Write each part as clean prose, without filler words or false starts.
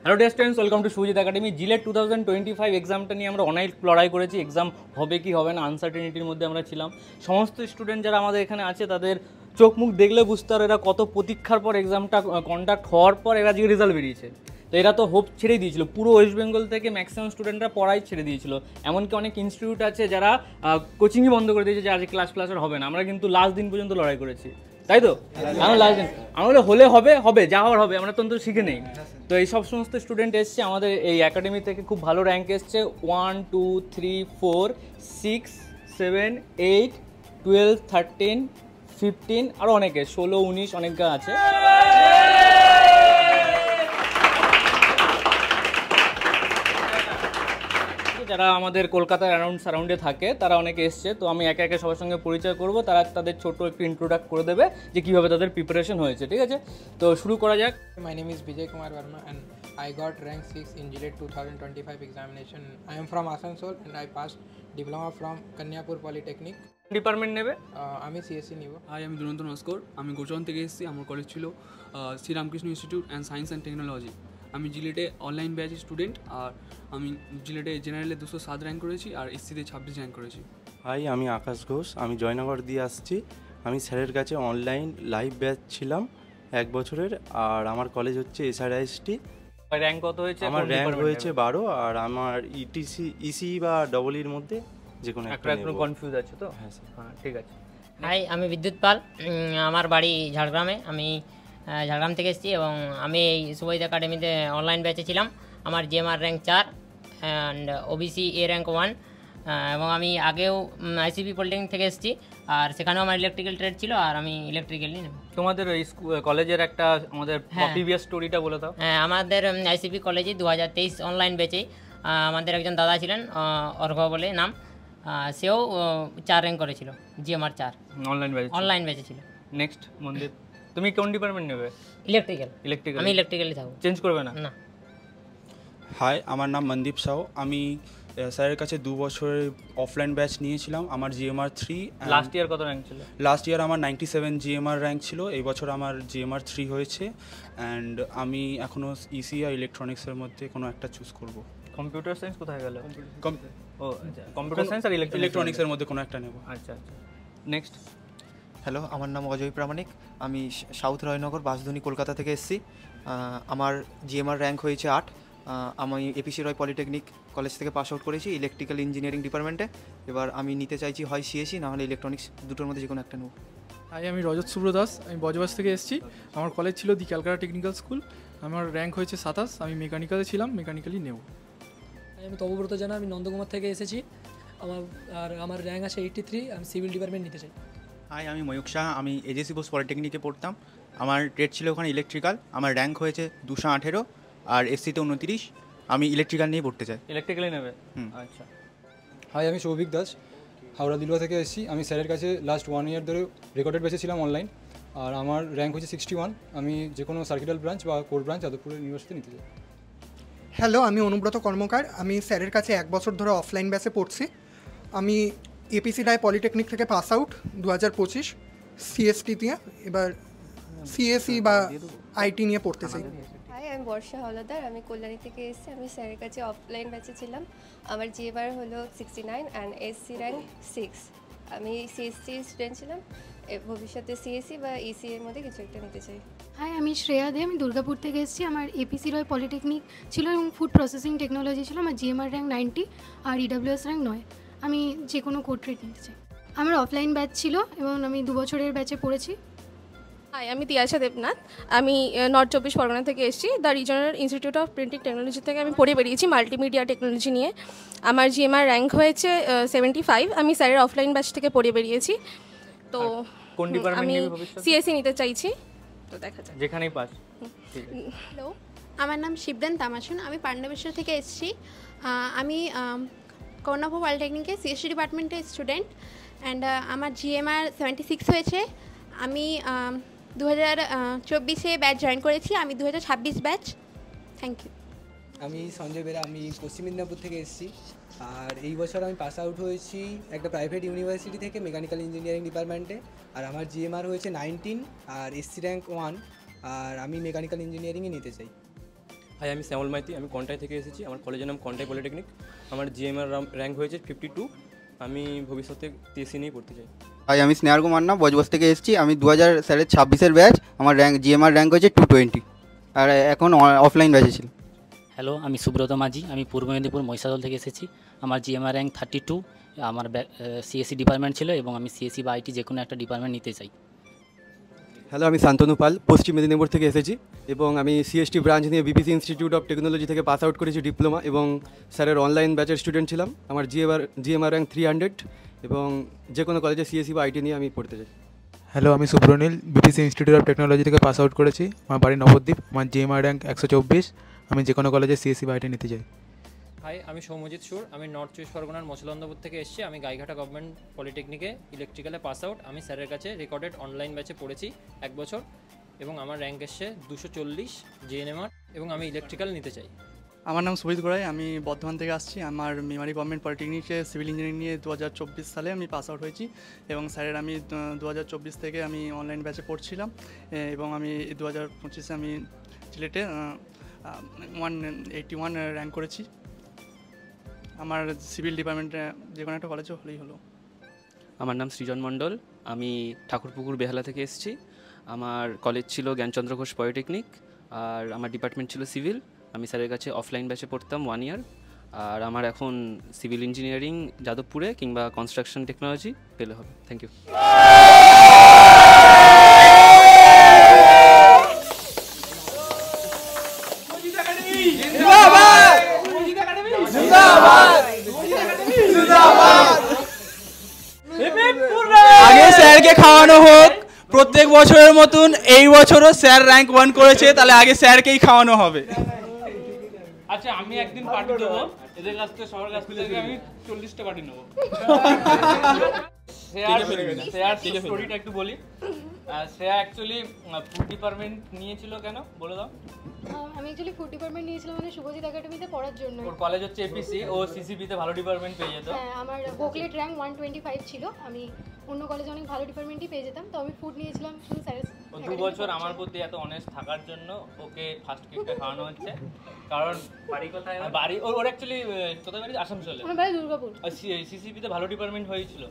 Hello dear students, welcome to Sujit academy. JELET 2025 এক্সামটা নিয়ে আমরা অনেক লড়াই করেছি। এক্সাম হবে কি হবে না আনসার্টেনিটির মধ্যে আমরা ছিলাম। সমস্ত স্টুডেন্ট যারা আমাদের এখানে আছে তাদের চোখ মুখ দেখলে বুঝতে পারো এরা কত প্রতীক্ষার পর এক্সামটা কন্ডাক্ট হওয়ার পর এরা যে রেজাল্ট বেরিয়েছে। তো এরা তো হোপ ছেড়েই দিয়েছিল, পুরো ওয়েস্ট বেঙ্গল থেকে ম্যাক্সিমাম স্টুডেন্টরা পড়াই ছেড়ে দিয়েছিল। এমনকি অনেক ইনস্টিটিউট আছে যারা কোচিংই বন্ধ করে দিয়েছে যে আজ ক্লাস আর হবে না। আমরা কিন্তু লাস্ট দিন পর্যন্ত লড়াই করেছি, তাই তো? আমরা লাস্ট দিন আমরা হলে হবে হবে যা হওয়ার হবে, আমরা তো শিখে নেই। তো এই সব সমস্ত স্টুডেন্ট এসছে আমাদের এই একাডেমি থেকে, খুব ভালো র্যাঙ্ক এসছে 1 2 3 4 6 7 8 12 13 15 আরও অনেকে 16 19 অনেকটা আছে। যারা আমাদের কলকাতার সারাউন্ডে থাকে তারা অনেকে এসছে, তো আমি একে একে সবার সঙ্গে পরিচয় করব। তারা তাদের ছোট একটু ইন্ট্রোডাক্ট করে দেবে যে কীভাবে তাদের প্রিপারেশন হয়েছে, ঠিক আছে? তো শুরু করা যাক। My name is Vijay Kumar Verma and I got rank 6 in GILET 2025 examination. I am from Asansol and I passed diploma from Kanyapur Polytechnic. Department নেবে? আমি সিএসসি নিব। আমি দুরন্ত নস্কর, আমি গোচরণ থেকে এসেছি। আমার কলেজ ছিল Sriramakrishna institute and science and technology. আমি জিলেটে অনলাইন ব্যাচের স্টুডেন্ট, আর আমি জিলেটে জেনারেলে 207 র্যাঙ্ক করেছি আর এসসিতে 26 র্যাঙ্ক করেছি। হাই, আমি আকাশ ঘোষ, আমি জয়নগর দিয়ে আসছি। আমি স্যারের কাছে অনলাইন লাইভ ব্যাচ ছিলাম 1 বছরের, আর আমার কলেজ হচ্ছে এসআরআইএসটি। র্যাঙ্ক কত হয়েছে? আমার র্যাঙ্ক হয়েছে 12, আর আমার ইসি বা ডবল-ইর মধ্যে যে কোনো একটা নেব। কনফিউজ আছে তো? হ্যাঁ স্যার। হ্যাঁ, ঠিক আছে। হাই, আমি বিদ্যুৎ পাল, আমার বাড়ি ঝাড়গ্রামে। আমি ঝাড়গ্রাম থেকে এসেছি এবং আমি এই সুজিত একাডেমিতে অনলাইন ব্যাচে ছিলাম। আমার GMR rank 4 and OBC A rank 1, এবং আমি আগেও আইসিবি পলিটেকনিক থেকে এসেছি, আর সেখানেও আমার ইলেকট্রিক্যাল ট্রেড ছিল, আর আমি ইলেকট্রিক্যালই নেব। তোমাদের এই কলেজের একটা আমাদের প্রিভিয়াস স্টোরিটা বলে দাও। হ্যাঁ, আমাদের আইসিবি কলেজে 2023 অনলাইন ব্যাচেই আমাদের একজন দাদা ছিলেন, অর্ঘ বলে নাম, সেও 4 র্যাঙ্ক করেছিল, জিএমআর 4 অনলাইন ব্যাচে ছিল। নেক্সট মন্দির, তুমি কোন ডিপার্টমেন্ট নেবে? ইলেকট্রিক্যাল। আমি ইলেকট্রিক্যালই থাকবো, চেঞ্জ করবে না? না। হাই, আমার নাম মনদীপ সাউ। আমি স্যারের কাছে 2 বছরের অফলাইন ব্যাচ নিয়েছিলাম। আমার জিএমআর 3। লাস্ট ইয়ার কত র্যাঙ্ক ছিল? লাস্ট ইয়ার আমার 97 জিএমআর র্যাঙ্ক ছিল। এই বছর আমার জিএমআর 3 হয়েছে, অ্যান্ড আমি এখনও ইসি আর ইলেকট্রনিক্সের মধ্যে কোনো একটা চুজ করব। কম্পিউটার সায়েন্স কোথায় গেল? ও আচ্ছা, কম্পিউটার সায়েন্স আর ইলেকট্রনিক্সের মধ্যে কোনো একটা নেব। আচ্ছা আচ্ছা, নেক্সট। হ্যালো, আমার নাম অজয় প্রামাণিক। আমি সাউথ রায়নগর বাসধনী কলকাতা থেকে এসেছি। আমার জিএমআর র্যাঙ্ক হয়েছে 8। আমি এপিসি রয় পলিটেকনিক কলেজ থেকে পাস আউট করেছি ইলেকট্রিক্যাল ইঞ্জিনিয়ারিং ডিপার্টমেন্টে। এবার আমি নিতে চাইছি হয় সিএসি না হলে ইলেকট্রনিক্স, দুটোর মধ্যে যে কোনো একটা নেব। আমি রজত শুভ্র দাস, আমি বজবাস থেকে এসেছি। আমার কলেজ ছিল দি ক্যালকাটা টেকনিক্যাল স্কুল। আমার র্যাঙ্ক হয়েছে 27। আমি মেকানিক্যালে ছিলাম, মেকানিক্যালি নেব। আমি তবব্রত জানা, আমি নন্দকুমার থেকে এসেছি। আমার র্যাঙ্ক আছে 83। আমি সিভিল ডিপার্টমেন্ট নিতে চাই। হাই, আমি ময়ূক শাহ, আমি এজেসি বোস পলিটেকনিকে পড়তাম। আমার ট্রেড ছিল ওখানে ইলেকট্রিক্যাল। আমার র্যাঙ্ক হয়েছে 218 আর এসসিতে 29। আমি ইলেকট্রিক্যাল নিয়ে পড়তে চাই। ইলেকট্রিক্যালি নেবে? আচ্ছা। হাই, আমি সৌভিক দাস, হাওড়া দিলুয়া থেকে এসেছি। আমি স্যারের কাছে লাস্ট 1 ইয়ার ধরে রেকর্ডেড বেসে ছিলাম অনলাইন, আর আমার র্যাঙ্ক হয়েছে 61। আমি যে কোনো সার্কিটাল ব্রাঞ্চ বা কোর ব্রাঞ্চ যাদবপুর ইউনিভার্সিটি নিতে চাই। হ্যালো, আমি অনুব্রত কর্মকার। আমি স্যারের কাছে 1 বছর ধরে অফলাইন ব্যাচে পড়ছি। আমি এপিসি রায় পলিটেকনিক থেকে পাস আউট 2025 সিএসটি দিয়ে। এবার সিএসি বা আইটি নিয়ে পড়তে চাই। হাই, আমি বর্ষা হলদার, আমি কল্যাণী থেকে এসেছি। আমি স্যারের কাছে অফলাইন ব্যাচে ছিলাম। আমার জিএমআর হলো 69 অ্যান্ড এসসি র্যাঙ্ক 6। আমি সিএসসি স্টুডেন্ট ছিলাম, ভবিষ্যতে সিএসসি বা ইসি এর মধ্যে কিছু একটা নিতে চাই। হাই, আমি শ্রেয়া দে, আমি দুর্গাপুর থেকে এসেছি। আমার এপিসি রয় পলিটেকনিক ছিল এবং ফুড প্রসেসিং টেকনোলজি ছিল। আমার জিএমআর র্যাঙ্ক 90 আর ইডাব্লিউএস র্যাঙ্ক 9। আমি যে কোনো কোড ট্রেড নিতে চাই। আমার অফলাইন ব্যাচ ছিল এবং আমি 2 বছরের ব্যাচে পড়েছি। হাই, আমি তিয়াশা দেবনাথ, আমি নর্থ 24 পরগনা থেকে এসেছি। The regional institute of printing technology থেকে আমি পড়ে বেরিয়েছি মাল্টিমিডিয়া টেকনোলজি নিয়ে। আমার জিএমআর র্যাঙ্ক হয়েছে 75। আমি স্যারের অফলাইন ব্যাচ থেকে পড়ে বেরিয়েছি। তো কোন ডিপার্টমেন্ট আমি নেবে ভবিষ্যতে? সিএসসি নিতে চাইছি, তো দেখা যাক যেখানেই পাস। হ্যালো, আমার নাম শিবরান তামাশুন, আমি পান্ডবেশ্বর থেকে এসেছি। আমি কর্ণাপুর পলিটেকনিকে সিএসসি ডিপার্টমেন্টের স্টুডেন্ট, অ্যান্ড আমার জিএমআর 76 হয়েছে। আমি 2024-এ ব্যাচ জয়েন করেছি। আমি 2026 ব্যাচ। Thank you. আমি সঞ্জয় বেরা, আমি পশ্চিম মেদিনীপুর থেকে এসেছি। আর এই বছর আমি পাস আউট হয়েছি একটা প্রাইভেট ইউনিভার্সিটি থেকে মেকানিক্যাল ইঞ্জিনিয়ারিং ডিপার্টমেন্টে। আর আমার জিএমআর হয়েছে 19 আর এসসি র্যাঙ্ক 1। আর আমি মেকানিক্যাল ইঞ্জিনিয়ারিংয়ে নিতে চাই। হাই, আমি শ্যামল মাইতি, আমি কন্টাই থেকে এসেছি। আমার কলেজের নাম কন্টাই পলিটেকনিক। আমার জিএমআর র্যাঙ্ক হয়েছে 52। আমি ভবিষ্যতে টিএসসি নিয়েই পড়তে চাই। হাই, আমি স্নেহার কুমার না, বজবজ থেকে এসেছি। আমি 2026-এর ব্যাচ। আমার জিএমআর র্যাঙ্ক হয়েছে 220 আর এখন অফলাইন ব্যাচে ছিল। হ্যালো, আমি সুব্রত মাঝি, আমি পূর্ব মেদিনীপুর মহিষাদল থেকে এসেছি। আমার জিএমআর র্যাঙ্ক 32। আমার সিএসসি ডিপার্টমেন্ট ছিল এবং আমি সিএসসি বা আইটি যে কোনো একটা ডিপার্টমেন্ট নিতে চাই। হ্যালো, আমি শান্তনু পাল, পশ্চিম মেদিনীপুর থেকে এসেছি এবং আমি সিএসটি ব্রাঞ্চ নিয়ে বিপিসি ইনস্টিটিউট অফ টেকনোলজি থেকে পাস আউট করেছি ডিপ্লোমা এবং স্যারের অনলাইন ব্যাচের স্টুডেন্ট ছিলাম। আমার জিএমআর র্যাঙ্ক 300 এবং যে কোনো কলেজে সিএসসি বা আইটি নিয়ে আমি পড়তে চাই। হ্যালো, আমি Subranil, BPC institute of technology থেকে পাস আউট করেছি। আমার বাড়ি নবদ্বীপ। আমার জিএমআর র্যাঙ্ক 124। আমি যে কোনো কলেজে সিএসসি বা আইটি নিতে চাই। হাই, আমি সৌম্যজিৎ সুর, আমি নর্থ চব্বিশ পরগনার মছলন্দপুর থেকে এসেছি। আমি গাইঘাটা গভর্নমেন্ট পলিটেকনিকে ইলেকট্রিক্যালে পাস আউট। আমি স্যারের কাছে রেকর্ডেড অনলাইন ব্যাচে পড়েছি 1 বছর এবং আমার র্যাঙ্ক এসছে 240 জিএনএমআর এবং আমি ইলেকট্রিক্যাল নিতে চাই। আমার নাম সুজিত গোড়াই, আমি বর্ধমান থেকে আসছি। আমার মেমারি গভর্নমেন্ট পলিটেকনিকে সিভিল ইঞ্জিনিয়ারিং নিয়ে 2024 সালে আমি পাস আউট হয়েছি এবং স্যারের আমি 2024 থেকে আমি অনলাইন ব্যাচে পড়ছিলাম এবং আমি 2025-এ আমি সিলেটে 181 র্যাঙ্ক করেছি। আমার সিভিল ডিপার্টমেন্টে যে কোনো একটা কলেজে হলেই হলো। আমার নাম সৃজন মণ্ডল, আমি ঠাকুরপুকুর বেহালা থেকে এসেছি। আমার কলেজ ছিল জ্ঞানচন্দ্র ঘোষ পলিটেকনিক আর আমার ডিপার্টমেন্ট ছিল সিভিল। আমি স্যারের কাছে অফলাইন ব্যাচে পড়তাম 1 ইয়ার। আর আমার এখন সিভিল ইঞ্জিনিয়ারিং যাদবপুরে কিংবা কনস্ট্রাকশন টেকনোলজি পেলে হবে। Thank you. আগে স্যারকে খাওয়ানো হোক, প্রত্যেক বছরের মতন এই বছরও স্যার র্যাঙ্ক 1 করেছে, তাহলে আগে স্যারকেই খাওয়ানো হবে। আচ্ছা, আমি একদিন পার্টি দেবো এদের কাছ থেকে, সবার কাছ থেকে আমি 40টা পার্টি নেবো। স্টোরিটা একটু বলি। শ্রেয়া অ্যাকচুয়ালি ফুড ডিপার্টমেন্ট নিয়েছিল কেন বলে দাও। আমি অ্যাকচুয়ালি ফুড ডিপার্টমেন্ট নিয়েছিলাম মানে শুভজিৎ একাডেমিতে পড়ার জন্য। ওর কলেজ হচ্ছে এপিসি, ও সিসিপিতে ভালো ডিপার্টমেন্ট পেয়ে যেত। হ্যাঁ, আমার বুকলেট র্যাঙ্ক 125 ছিল। আমি অন্য কলেজে অনেক ভালো ডিপার্টমেন্টই পেয়ে যেতাম, তো আমি ফুড নিয়েছিলাম শুধু স্যারের। ও 2 বছর আমার প্রতি এত অনেস্ট থাকার জন্য ওকে ফার্স্ট কেকটা খাওয়ানো হচ্ছে। কারণ বাড়ি কোথায়? বাড়ি ওর অ্যাকচুয়ালি কোথায় বাড়ি? আসানসোলে। আমার বাড়ি দুর্গাপুর। সিসিপিতে ভালো ডিপার্টমেন্ট হয়েছিল।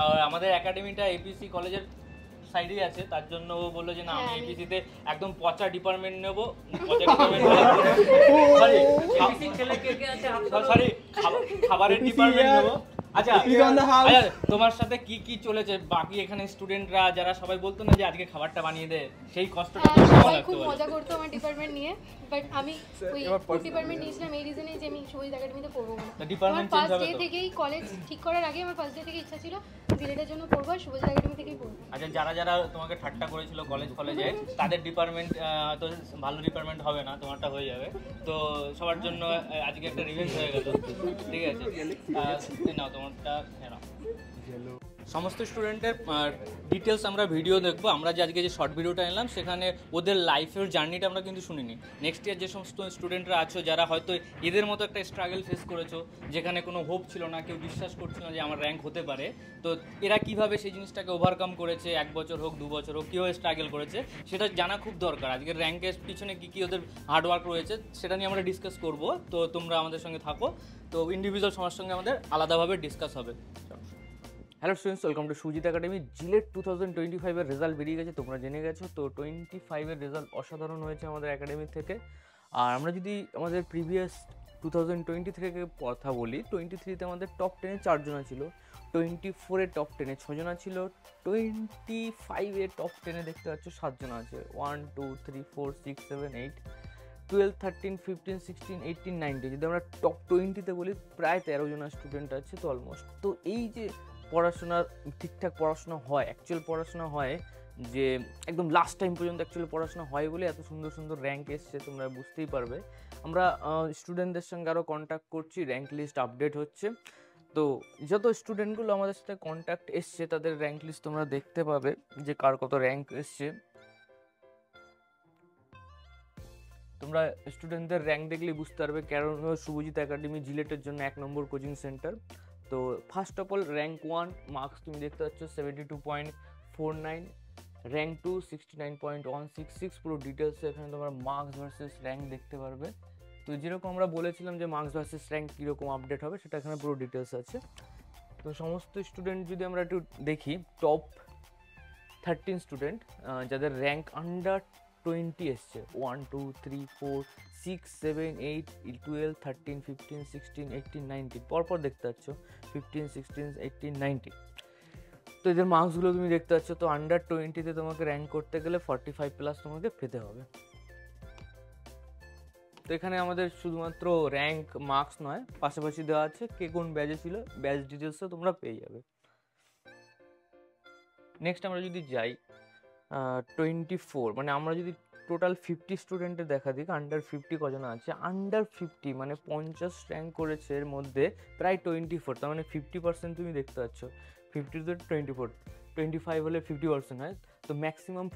আর আমাদের একাডেমিটা এপিসি কলেজের সাইডেই আছে, তার জন্য ও বললো যে না আমি এপিসিতে একদম পচা ডিপার্টমেন্ট নেবো। পচা ডিপার্টমেন্ট সরি খাবারের ডিপার্টমেন্ট নেবো। আচ্ছা, তোমার সাথে কি কি চলেছে বাকি এখানে স্টুডেন্টরা যারা সবাই বলতো না যে আজকে খাবারটা বানিয়ে দে, সেই কষ্টটা খুব মজা করতো আমার ডিপার্টমেন্ট নিয়ে। বাট আমি ওই ফুড ডিপার্টমেন্ট নিয়েছিলাম এই রিজনে যে আমি শুভজিৎ একাডেমিতে পড়বো না। ডিপার্টমেন্ট চেঞ্জ হবে তো? ফার্স্ট ডে থেকেই কলেজ ঠিক করার আগে আমার ফার্স্ট ডে থেকে ইচ্ছা ছিল সিলেটের জন্য পড়বো, আর শুভজিৎ একাডেমি থেকেই পড়বো। আচ্ছা, যারা যারা তোমাকে ঠাট্টা করেছিল কলেজে তাদের ডিপার্টমেন্ট তো ভালো ডিপার্টমেন্ট হবে না, তোমারটা হয়ে যাবে। তো সবার জন্য আজকে একটা রিভেঞ্জ হয়ে গেল, ঠিক আছে? নাও তোমারটা। সমস্ত স্টুডেন্টের ডিটেলস আমরা ভিডিও দেখবো। আমরা যে আজকে যে শর্ট ভিডিওটা নিলাম সেখানে ওদের লাইফের জার্নিটা আমরা কিন্তু শুনিনি। নেক্সট ইয়ার যে সমস্ত স্টুডেন্টরা আছো যারা হয়তো এদের মতো একটা স্ট্রাগল ফেস করেছো, যেখানে কোনো হোপ ছিল না, কেউ বিশ্বাস করছিল না যে আমার র্যাঙ্ক হতে পারে, তো এরা কিভাবে সেই জিনিসটাকে ওভারকাম করেছে, 1 বছর হোক 2 বছর হোক, কীভাবে স্ট্রাগল করেছে সেটা জানা খুব দরকার। আজকের র্যাঙ্কের পিছনে কী কী ওদের হার্ডওয়ার্ক রয়েছে সেটা নিয়ে আমরা ডিসকাস করবো। তো তোমরা আমাদের সঙ্গে থাকো, তো ইন্ডিভিজুয়াল সবার সঙ্গে আমাদের আলাদাভাবে ডিসকাস হবে। Hello students, welcome to Sujit academy. JELET 2025-এর রেজাল্ট বেরিয়ে গেছে, তোমরা জেনে গেছো। তো 25-এর রেজাল্ট অসাধারণ হয়েছে আমাদের একাডেমি থেকে। আর আমরা যদি আমাদের প্রিভিয়াস 2020 থেকে কথা বলি, 23-তে আমাদের টপ 10-এ 4 জনা ছিল, 24-এ টপ 10-এ 6 জনা ছিল, 25-এ টপ 10-এ দেখতে পাচ্ছ 7 জনা আছে। 1 2 3 4 6 7 8 12 13 15 16 18 19। যদি আমরা টপ 20-তে বলি প্রায় 13 জনা স্টুডেন্ট আছে, তো অলমোস্ট। তো এই যে পড়াশোনার ঠিকঠাক পড়াশোনা হয়, অ্যাকচুয়াল পড়াশোনা হয়, যে একদম লাস্ট টাইম পর্যন্ত অ্যাকচুয়ালি পড়াশোনা হয় বলে এত সুন্দর সুন্দর র্যাঙ্ক এসছে, তোমরা বুঝতেই পারবে। আমরা স্টুডেন্টদের সঙ্গে আরও কন্ট্যাক্ট করছি, র্যাঙ্ক লিস্ট আপডেট হচ্ছে। তো যত স্টুডেন্টগুলো আমাদের সাথে কন্ট্যাক্ট এসছে তাদের র্যাঙ্ক লিস্ট তোমরা দেখতে পাবে যে কার কত র্যাঙ্ক এসছে। তোমরা স্টুডেন্টদের র্যাঙ্ক দেখলেই বুঝতে পারবে কারণ শুভজিৎ একাডেমি জিলেটের জন্য 1 নম্বর কোচিং সেন্টার। তো first of all rank 1 marks তুমি দেখতে পাচ্ছ 72.49, র্যাঙ্ক 2 69.166, পুরো ডিটেলসে এখানে তোমরা মার্কস ভার্সেস র্যাঙ্ক দেখতে পারবে। তো যেরকম আমরা বলেছিলাম যে মার্কস ভার্সেস র্যাঙ্ক কীরকম আপডেট হবে সেটা এখানে পুরো ডিটেলস আছে। তো সমস্ত স্টুডেন্ট যদি আমরা একটু দেখি, টপ 13 স্টুডেন্ট যাদের র্যাঙ্ক আন্ডার 20 এসছে, 1 2 3 4 6 7 8 12 13 15 16 18 19, পরপর দেখতে পাচ্ছ 15 16 18 19। তো এদের মার্কসগুলো তুমি দেখতে পাচ্ছ। তো আন্ডার 20-তে তোমাকে র্যাঙ্ক করতে গেলে 45+ তোমাকে পেতে হবে। তো এখানে আমাদের শুধুমাত্র র্যাঙ্ক মার্কস নয়, পাশাপাশি দেওয়া আছে কে কোন ব্যাচে ছিল, ব্যাচ ডিটেলসও তোমরা পেয়ে যাবে। নেক্সট আমরা যদি যাই 24, মানে আমরা যদি টোটাল 50 স্টুডেন্টের দেখা দিই আন্ডার 50 কজন আছে। আন্ডার 50 মানে 50 র্যাঙ্ক করেছে, এর মধ্যে প্রায় 24, তার মানে 50% তুমি দেখতে পাচ্ছ। 50 to 24, 25 হলে 50% হয়। তো ম্যাক্সিমাম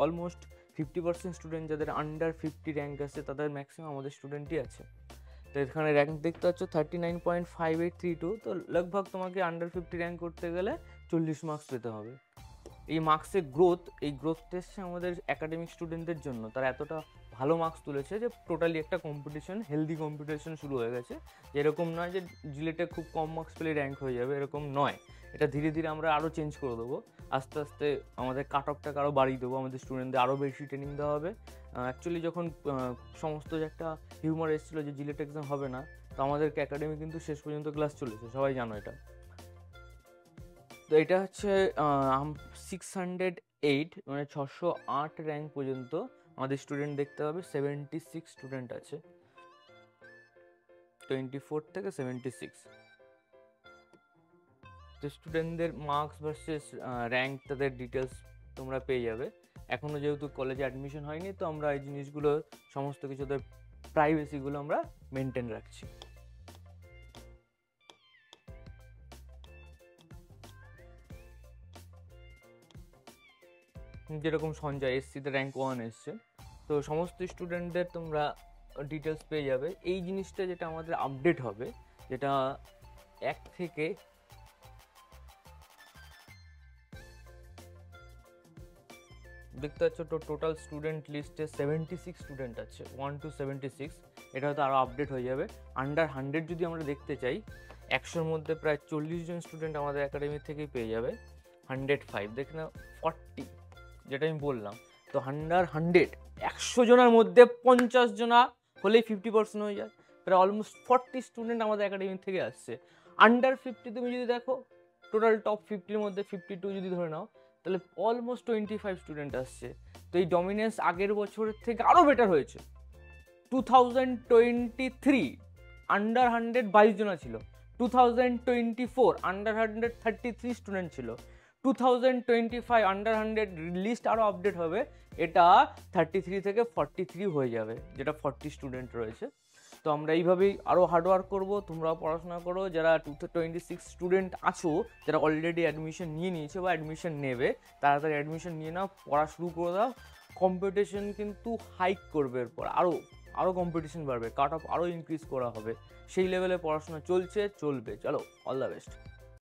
অলমোস্ট 50% স্টুডেন্ট যাদের আন্ডার 50 র্যাঙ্ক আছে তাদের ম্যাক্সিমাম আমাদের স্টুডেন্টই আছে। তো এখানে র্যাঙ্ক দেখতে পাচ্ছ 39.5832। তো লগভগ তোমাকে আন্ডার 50 র্যাঙ্ক করতে গেলে 40 মার্কস পেতে হবে। এই মার্কসের গ্রোথ, এই গ্রোথটা এসছে আমাদের একাডেমিক স্টুডেন্টদের জন্য। তারা এতটা ভালো মার্কস তুলেছে যে টোটালি একটা কম্পিটিশন, হেলদি কম্পিটিশন শুরু হয়ে গেছে। এরকম নয় যে জিলেটে খুব কম মার্কস পেলে র্যাঙ্ক হয়ে যাবে, এরকম নয়। এটা ধীরে ধীরে আমরা আরও চেঞ্জ করে দেবো, আস্তে আস্তে আমাদের কাট অফটাকে আরও বাড়িয়ে দেবো, আমাদের স্টুডেন্টদের আরও বেশি ট্রেনিং দেওয়া হবে। অ্যাকচুয়ালি যখন সমস্ত যে একটা হিউমার এসেছিলো যে জিলেট এক্সাম হবে না, তো আমাদেরকে একাডেমি কিন্তু শেষ পর্যন্ত ক্লাস চলেছে, সবাই জানো এটা। তো এটা হচ্ছে 608, মানে 608 র্যাঙ্ক পর্যন্ত আমাদের স্টুডেন্ট দেখতে হবে। 76 স্টুডেন্ট আছে, 24 থেকে 76। তো স্টুডেন্টদের মার্কস ভার্সেস র্যাঙ্ক, তাদের ডিটেলস তোমরা পেয়ে যাবে। এখনও যেহেতু কলেজে অ্যাডমিশন হয়নি, তো আমরা এই জিনিসগুলো সমস্ত কিছুদের প্রাইভেসিগুলো আমরা মেনটেন রাখছি। যেরকম সঞ্জয় এসসিতে র্যাঙ্ক 1 এসছে, তো সমস্ত স্টুডেন্টদের তোমরা ডিটেলস পেয়ে যাবে। এই জিনিসটা যেটা আমাদের আপডেট হবে, যেটা 1 থেকে দেখতে পাচ্ছ, টোটাল স্টুডেন্ট লিস্টে 76 স্টুডেন্ট আছে, 1 to 76। এটা হয়তো আরও আপডেট হয়ে যাবে। আন্ডার 100 যদি আমরা দেখতে চাই, 100-র মধ্যে প্রায় 40 জন স্টুডেন্ট আমাদের একাডেমি থেকেই পেয়ে যাবে। 105 দেখে না, 40 যেটা আমি বললাম। তো আন্ডার 100 100 জনের মধ্যে 50 জনা হলেই 50% হয়ে যায়, প্রায় অলমোস্ট 40 স্টুডেন্ট আমাদের একাডেমি থেকে আসছে। আন্ডার 50 তুমি যদি দেখো, টোটাল টপ 50-র মধ্যে 52 যদি ধরে নাও, তাহলে অলমোস্ট 25 স্টুডেন্ট আসছে। তো এই ডমিনেন্স আগের বছরের থেকে আরও বেটার হয়েছে। 2023 আন্ডার 100 22 জনা ছিল, 2024 আন্ডার 100 33 স্টুডেন্ট ছিল, 2025 আন্ডার 100 লিস্ট আরও আপডেট হবে, এটা 33 থেকে 43 হয়ে যাবে, যেটা 40 স্টুডেন্ট রয়েছে। তো আমরা এইভাবেই আরও হার্ডওয়ার্ক করবো, তোমরাও পড়াশোনা করো। যারা 2026 স্টুডেন্ট আছো, যারা অলরেডি অ্যাডমিশন নিয়ে নিয়েছে বা অ্যাডমিশন নেবে, তাড়াতাড়ি অ্যাডমিশন নিয়ে নাও, পড়া শুরু করে দাও। কম্পিটিশন কিন্তু হাইক করবে, এরপর আরও কম্পিটিশন বাড়বে, কাট অফ আরও ইনক্রিজ করা হবে। সেই লেভেলে পড়াশোনা চলবে। চলো, অল দ্য বেস্ট।